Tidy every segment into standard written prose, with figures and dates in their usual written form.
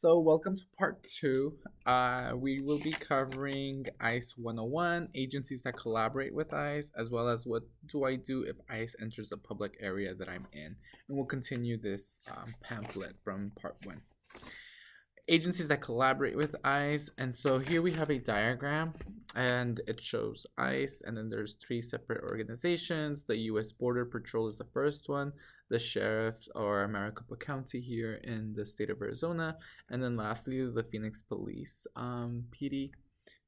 So, welcome to part two. We will be covering ICE 101, agencies that collaborate with ICE, as well as what do I do if ICE enters a public area that I'm in. And we'll continue this pamphlet from part one. Agencies that collaborate with ICE. And so here we have a diagram, and it shows ICE, and then there's three separate organizations. The U.S. Border Patrol is the first one, the sheriffs or Maricopa County here in the state of Arizona, and then lastly the Phoenix Police PD.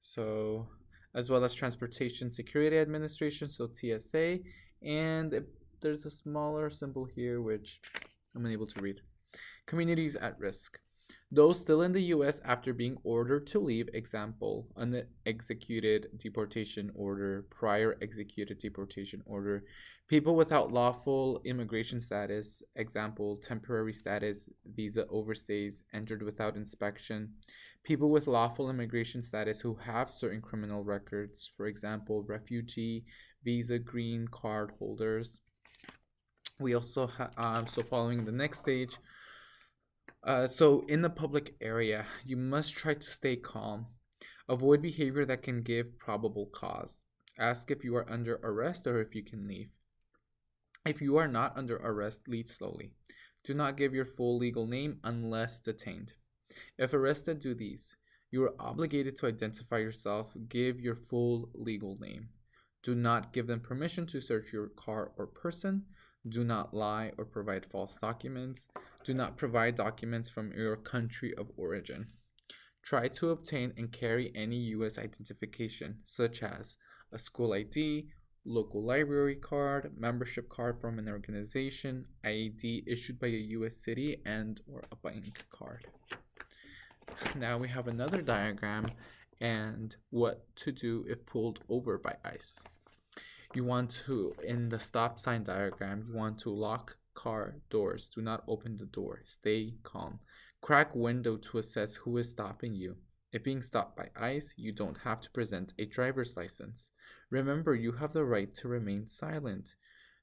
So as well as Transportation Security Administration, so TSA, and there's a smaller symbol here which I'm unable to read. Communities at risk. Those still in the U.S. after being ordered to leave, example, unexecuted deportation order, prior executed deportation order, people without lawful immigration status, example, temporary status, visa overstays, entered without inspection, people with lawful immigration status who have certain criminal records, for example, refugee, visa green card holders. We also so following the next stage, so in the public area, you must try to stay calm. Avoid behavior that can give probable cause. Ask if you are under arrest or if you can leave. If you are not under arrest, leave slowly. Do not give your full legal name unless detained. If arrested, do these. You are obligated to identify yourself. Give your full legal name. Do not give them permission to search your car or person. Do not lie or provide false documents. Do not provide documents from your country of origin. Try to obtain and carry any U.S. identification, such as a school ID, local library card, membership card from an organization, ID issued by a U.S. city, and or a bank card. Now we have another diagram and what to do if pulled over by ICE. You want to, in the stop sign diagram, you want to lock car doors. Do not open the door. Stay calm. Crack window to assess who is stopping you. If being stopped by ICE, you don't have to present a driver's license. Remember, you have the right to remain silent.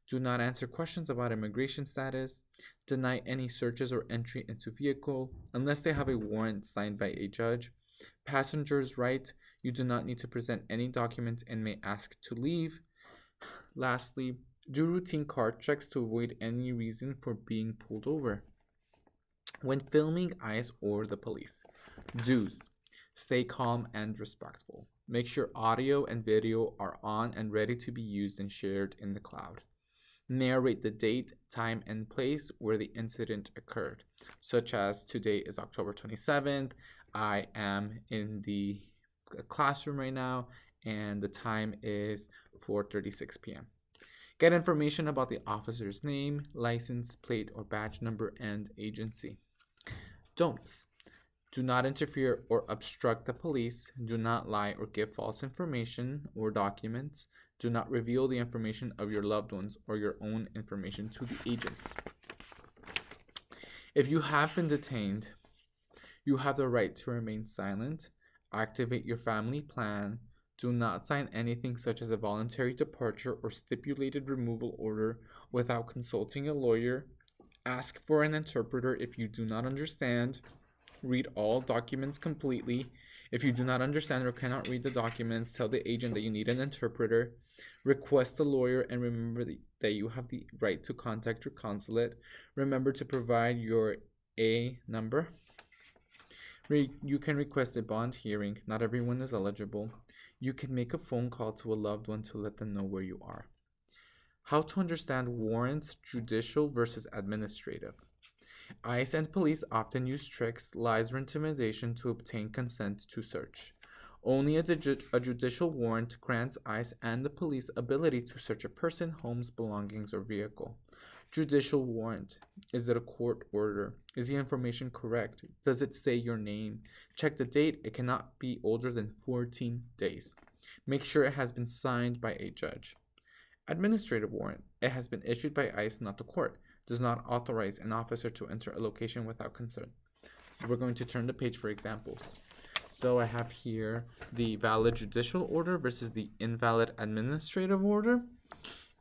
Do not answer questions about immigration status. Deny any searches or entry into vehicle unless they have a warrant signed by a judge. Passenger's right. You do not need to present any documents and may ask to leave. Lastly, do routine car checks to avoid any reason for being pulled over. When filming ICE or the police, do's. Stay calm and respectful. Make sure audio and video are on and ready to be used and shared in the cloud. Narrate the date, time, and place where the incident occurred, such as today is October 27th. I am in the classroom right now, and the time is 4:36 p.m. Get information about the officer's name, license plate or badge number, and agency. Don'ts. Do not interfere or obstruct the police. Do not lie or give false information or documents. Do not reveal the information of your loved ones or your own information to the agents. If you have been detained, you have the right to remain silent. Activate your family plan. Do not sign anything such as a voluntary departure or stipulated removal order without consulting a lawyer. Ask for an interpreter if you do not understand. Read all documents completely. If you do not understand or cannot read the documents, tell the agent that you need an interpreter. Request a lawyer and remember that you have the right to contact your consulate. Remember to provide your A number. You can request a bond hearing. Not everyone is eligible. You can make a phone call to a loved one to let them know where you are. How to understand warrants, judicial versus administrative. ICE and police often use tricks, lies, or intimidation to obtain consent to search. Only a judicial warrant grants ICE and the police ability to search a person, homes, belongings, or vehicle. Judicial warrant. Is it a court order? Is the information correct? Does it say your name? Check the date. It cannot be older than 14 days. Make sure it has been signed by a judge. Administrative warrant. It has been issued by ICE, not the court. Does not authorize an officer to enter a location without consent. We're going to turn the page for examples. So I have here the valid judicial order versus the invalid administrative order.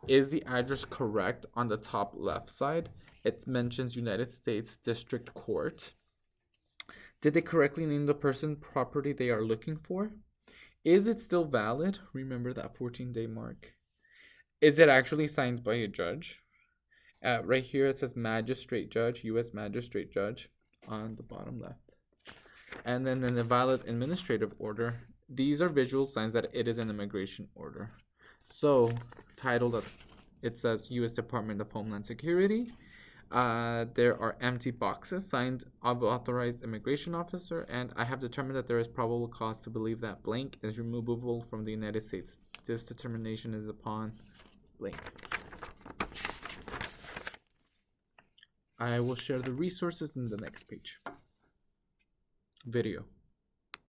Is the address correct on the top left side? It mentions United States District Court. Did they correctly name the person property they are looking for? Is it still valid? Remember that 14-day mark. Is it actually signed by a judge? Right here it says magistrate judge, U.S. magistrate judge on the bottom left. And then in the valid administrative order, these are visual signs that it is an immigration order. So, titled, it says U.S. Department of Homeland Security. There are empty boxes signed of authorized immigration officer, and I have determined that there is probable cause to believe that blank is removable from the United States. This determination is upon blank. I will share the resources in the next page. Video.